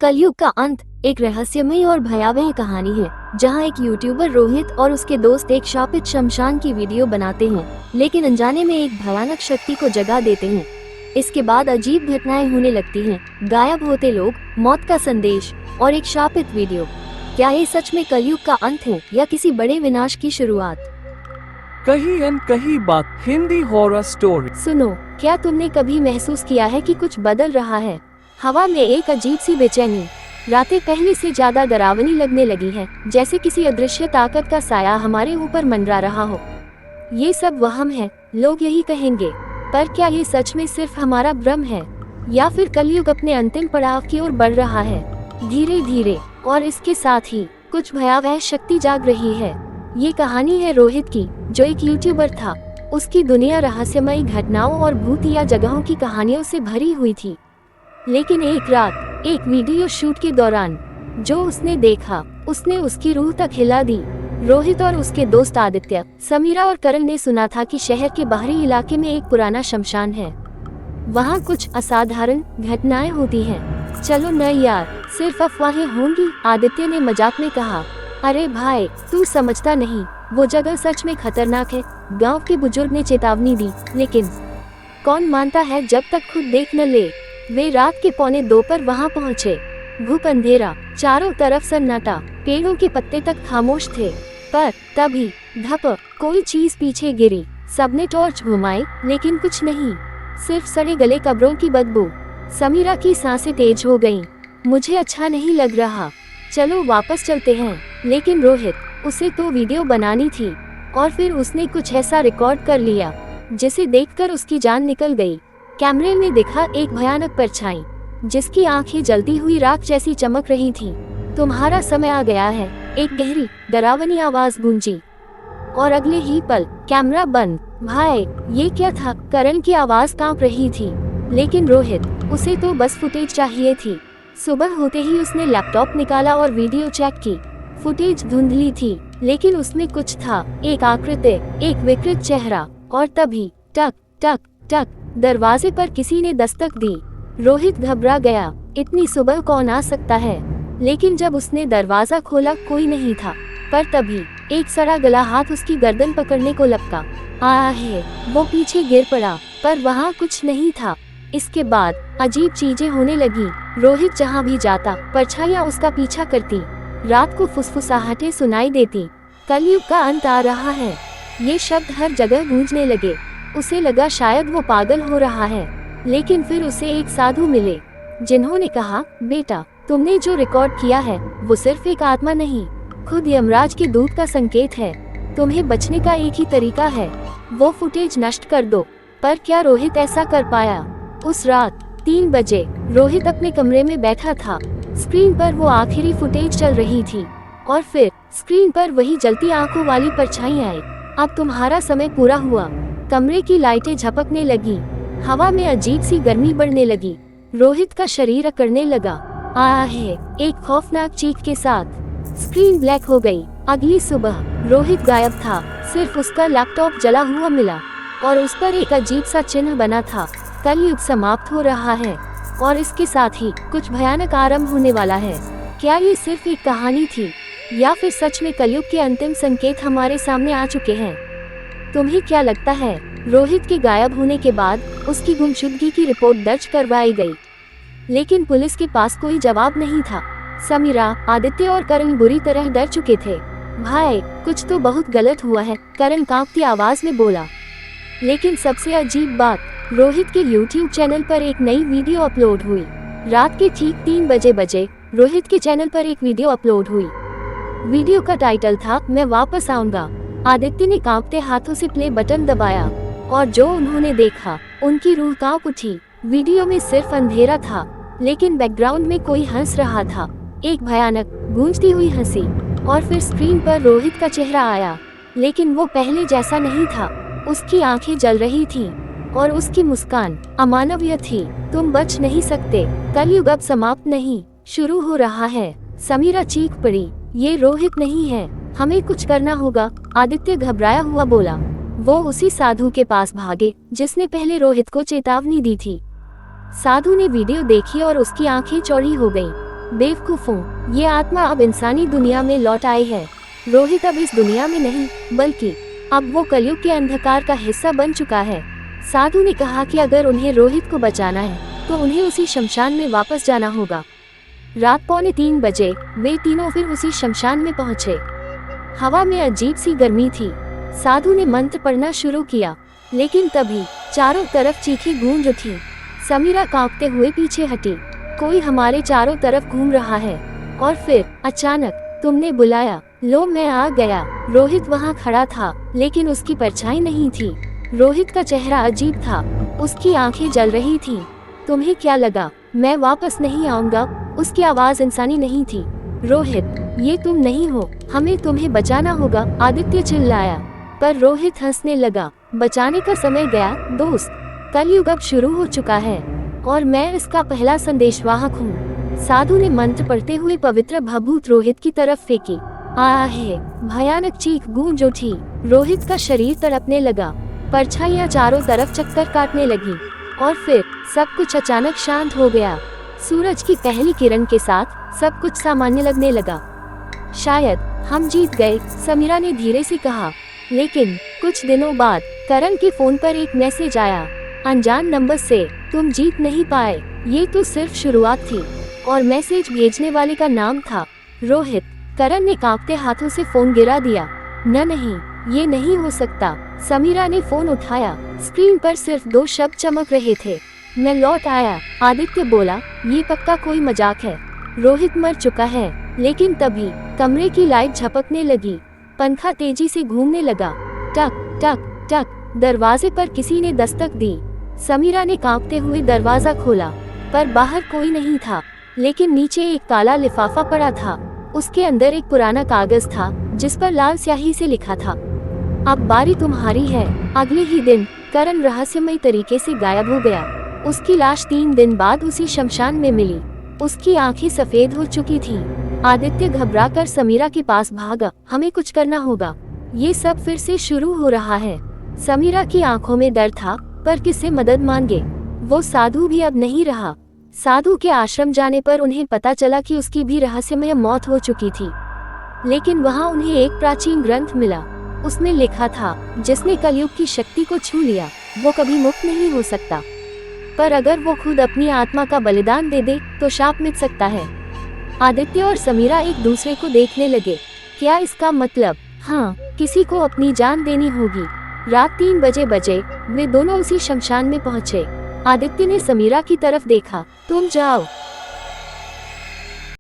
कलयुग का अंत एक रहस्यमय और भयावह कहानी है, जहां एक यूट्यूबर रोहित और उसके दोस्त एक शापित शमशान की वीडियो बनाते हैं, लेकिन अनजाने में एक भयानक शक्ति को जगा देते हैं। इसके बाद अजीब घटनाएं होने लगती हैं, गायब होते लोग, मौत का संदेश और एक शापित वीडियो। क्या ये सच में कलयुग का अंत है या किसी बड़े विनाश की शुरुआत? कहीं अन कहीं बात हिंदी हॉरर स्टोरी। सुनो, क्या तुमने कभी महसूस किया है कि कुछ बदल रहा है? हवा में एक अजीब सी बेचैनी, रातें पहले से ज्यादा डरावनी लगने लगी है, जैसे किसी अदृश्य ताकत का साया हमारे ऊपर मंडरा रहा हो। ये सब वहम है, लोग यही कहेंगे, पर क्या ये सच में सिर्फ हमारा भ्रम है, या फिर कलयुग अपने अंतिम पड़ाव की ओर बढ़ रहा है धीरे धीरे? और इसके साथ ही कुछ भयावह शक्ति जाग रही है। ये कहानी है रोहित की, जो एक यूट्यूबर था। उसकी दुनिया रहस्यमयी घटनाओं और भूतिया जगहों की कहानियों से भरी हुई थी। लेकिन एक रात एक वीडियो शूट के दौरान जो उसने देखा, उसने उसकी रूह तक हिला दी। रोहित और उसके दोस्त आदित्य, समीरा और करण ने सुना था कि शहर के बाहरी इलाके में एक पुराना शमशान है। वहाँ कुछ असाधारण घटनाएं होती हैं। चलो न यार, सिर्फ अफवाहें होंगी, आदित्य ने मजाक में कहा। अरे भाई, तू समझता नहीं, वो जगह सच में खतरनाक है। गांव के बुजुर्ग ने चेतावनी दी, लेकिन कौन मानता है जब तक खुद देख न ले। वे रात के 1:45 पर वहां पहुंचे। घुप अंधेरा, चारों तरफ सन्नाटा, पेड़ों के पत्ते तक खामोश थे। पर तभी धप, कोई चीज पीछे गिरी। सबने टॉर्च घुमाई, लेकिन कुछ नहीं, सिर्फ सड़े गले कब्रों की बदबू। समीरा की सांसें तेज हो गईं। मुझे अच्छा नहीं लग रहा, चलो वापस चलते हैं। लेकिन रोहित, उसे तो वीडियो बनानी थी, और फिर उसने कुछ ऐसा रिकॉर्ड कर लिया जिसे देखकर उसकी जान निकल गई। कैमरे में दिखा एक भयानक परछाई, जिसकी आंखें जलती हुई राख जैसी चमक रही थीं। तुम्हारा समय आ गया है, एक गहरी डरावनी आवाज गूंजी, और अगले ही पल कैमरा बंद। भाई, ये क्या था? करण की आवाज कांप रही थी। लेकिन रोहित, उसे तो बस फुटेज चाहिए थी। सुबह होते ही उसने लैपटॉप निकाला और वीडियो चेक की। फुटेज धुंधली थी, लेकिन उसमें कुछ था, एक आकृति, एक विकृत चेहरा। और तभी टक टक टक, दरवाजे पर किसी ने दस्तक दी। रोहित घबरा गया, इतनी सुबह कौन आ सकता है? लेकिन जब उसने दरवाजा खोला, कोई नहीं था। पर तभी एक सड़ा गला हाथ उसकी गर्दन पकड़ने को लपका। है, वो पीछे गिर पड़ा, पर वहाँ कुछ नहीं था। इसके बाद अजीब चीजें होने लगी। रोहित जहाँ भी जाता, परछाइयाँ उसका पीछा करती। रात को फुसफुसाहटें सुनाई देती। कलयुग का अंत आ रहा है, ये शब्द हर जगह गूंजने लगे। उसे लगा शायद वो पागल हो रहा है। लेकिन फिर उसे एक साधु मिले, जिन्होंने कहा, बेटा, तुमने जो रिकॉर्ड किया है वो सिर्फ एक आत्मा नहीं, खुद यमराज के दूत का संकेत है। तुम्हें बचने का एक ही तरीका है, वो फुटेज नष्ट कर दो। पर क्या रोहित ऐसा कर पाया? उस रात 3 बजे रोहित अपने कमरे में बैठा था। स्क्रीन पर वो आखिरी फुटेज चल रही थी, और फिर स्क्रीन पर वही जलती आंखों वाली परछाई आई। अब तुम्हारा समय पूरा हुआ। कमरे की लाइटें झपकने लगी, हवा में अजीब सी गर्मी बढ़ने लगी। रोहित का शरीर अकड़ने लगा। है, एक खौफनाक चीख के साथ स्क्रीन ब्लैक हो गई। अगली सुबह रोहित गायब था, सिर्फ उसका लैपटॉप जला हुआ मिला, और उस पर एक अजीब सा चिन्ह बना था। कलयुग समाप्त हो रहा है, और इसके साथ ही कुछ भयानक आरंभ होने वाला है। क्या ये सिर्फ एक कहानी थी, या फिर सच में कलयुग के अंतिम संकेत हमारे सामने आ चुके हैं? तुम्हें क्या लगता है? रोहित के गायब होने के बाद उसकी गुमशुदगी की रिपोर्ट दर्ज करवाई गई, लेकिन पुलिस के पास कोई जवाब नहीं था। समीरा, आदित्य और करण बुरी तरह डर चुके थे। भाई, कुछ तो बहुत गलत हुआ है, करण कांपती आवाज में बोला। लेकिन सबसे अजीब बात, रोहित के YouTube चैनल पर एक नई वीडियो अपलोड हुई। रात के ठीक 3 बजे रोहित के चैनल पर एक वीडियो अपलोड हुई। वीडियो का टाइटल था, मैं वापस आऊंगा। आदित्य ने कांपते हाथों से प्ले बटन दबाया, और जो उन्होंने देखा, उनकी रूह कांप उठी। वीडियो में सिर्फ अंधेरा था, लेकिन बैकग्राउंड में कोई हंस रहा था, एक भयानक गूंजती हुई हंसी। और फिर स्क्रीन पर रोहित का चेहरा आया, लेकिन वो पहले जैसा नहीं था। उसकी आंखें जल रही थीं, और उसकी मुस्कान अमानवीय थी। तुम बच नहीं सकते, कलयुग अब समाप्त नहीं, शुरू हो रहा है। समीरा चीख पड़ी, ये रोहित नहीं है, हमें कुछ करना होगा। आदित्य घबराया हुआ बोला। वो उसी साधु के पास भागे जिसने पहले रोहित को चेतावनी दी थी। साधु ने वीडियो देखी और उसकी आंखें चौड़ी हो गईं। बेवकूफों, ये आत्मा अब इंसानी दुनिया में लौट आई है। रोहित अब इस दुनिया में नहीं, बल्कि अब वो कलयुग के अंधकार का हिस्सा बन चुका है। साधु ने कहा कि अगर उन्हें रोहित को बचाना है तो उन्हें उसी शमशान में वापस जाना होगा। रात 2:45 बजे वे तीनों फिर उसी शमशान में पहुंचे। हवा में अजीब सी गर्मी थी। साधु ने मंत्र पढ़ना शुरू किया, लेकिन तभी चारों तरफ चीखें गूंज उठी। समीरा कांपते हुए पीछे हटी। कोई हमारे चारों तरफ घूम रहा है। और फिर अचानक तुमने बुलाया, लो मैं आ गया। रोहित वहाँ खड़ा था, लेकिन उसकी परछाई नहीं थी। रोहित का चेहरा अजीब था, उसकी आंखें जल रही थीं। तुम्हें क्या लगा मैं वापस नहीं आऊंगा? उसकी आवाज इंसानी नहीं थी। रोहित, ये तुम नहीं हो, हमें तुम्हें बचाना होगा, आदित्य चिल्लाया। पर रोहित हंसने लगा। बचाने का समय गया दोस्त, कलयुग अब शुरू हो चुका है और मैं इसका पहला संदेशवाहक हूँ। साधु ने मंत्र पढ़ते हुए पवित्र भभूत रोहित की तरफ फेंकी। आहे, भयानक चीख गूंज उठी। रोहित का शरीर तड़पने लगा, परछाइयां चारों तरफ चक्कर काटने लगी और फिर सब कुछ अचानक शांत हो गया। सूरज की पहली किरण के साथ सब कुछ सामान्य लगने लगा। शायद हम जीत गए, समीरा ने धीरे से कहा। लेकिन कुछ दिनों बाद करण के फोन पर एक मैसेज आया, अनजान नंबर से, तुम जीत नहीं पाए। ये तो सिर्फ शुरुआत थी। और मैसेज भेजने वाले का नाम था रोहित। करण ने कांपते हाथों से फोन गिरा दिया। नहीं, ये नहीं हो सकता। समीरा ने फोन उठाया। स्क्रीन पर सिर्फ 2 शब्द चमक रहे थे, मैं लौट आया। आदित्य बोला, ये पक्का कोई मजाक है, रोहित मर चुका है। लेकिन तभी कमरे की लाइट झपकने लगी, पंखा तेजी से घूमने लगा। टक टक टक, दरवाजे पर किसी ने दस्तक दी। समीरा ने कांपते हुए दरवाजा खोला, पर बाहर कोई नहीं था। लेकिन नीचे एक काला लिफाफा पड़ा था। उसके अंदर एक पुराना कागज था जिस पर लाल स्याही से लिखा था, अब बारी तुम्हारी है। अगले ही दिन करण रहस्यमय तरीके से गायब हो गया। उसकी लाश 3 दिन बाद उसी शमशान में मिली। उसकी आंखें सफेद हो चुकी थीं। आदित्य घबराकर समीरा के पास भागा, हमें कुछ करना होगा, ये सब फिर से शुरू हो रहा है। समीरा की आंखों में डर था, पर किससे मदद मांगे? वो साधु भी अब नहीं रहा। साधु के आश्रम जाने पर उन्हें पता चला कि उसकी भी रहस्यमय मौत हो चुकी थी। लेकिन वहाँ उन्हें एक प्राचीन ग्रंथ मिला। उसमें लिखा था, जिसने कलयुग की शक्ति को छू लिया वो कभी मुक्त नहीं हो सकता, पर अगर वो खुद अपनी आत्मा का बलिदान दे दे तो शाप मिट सकता है। आदित्य और समीरा एक दूसरे को देखने लगे। क्या इसका मतलब? हाँ, किसी को अपनी जान देनी होगी। रात 3 बजे वे दोनों उसी शमशान में पहुंचे। आदित्य ने समीरा की तरफ देखा, तुम जाओ,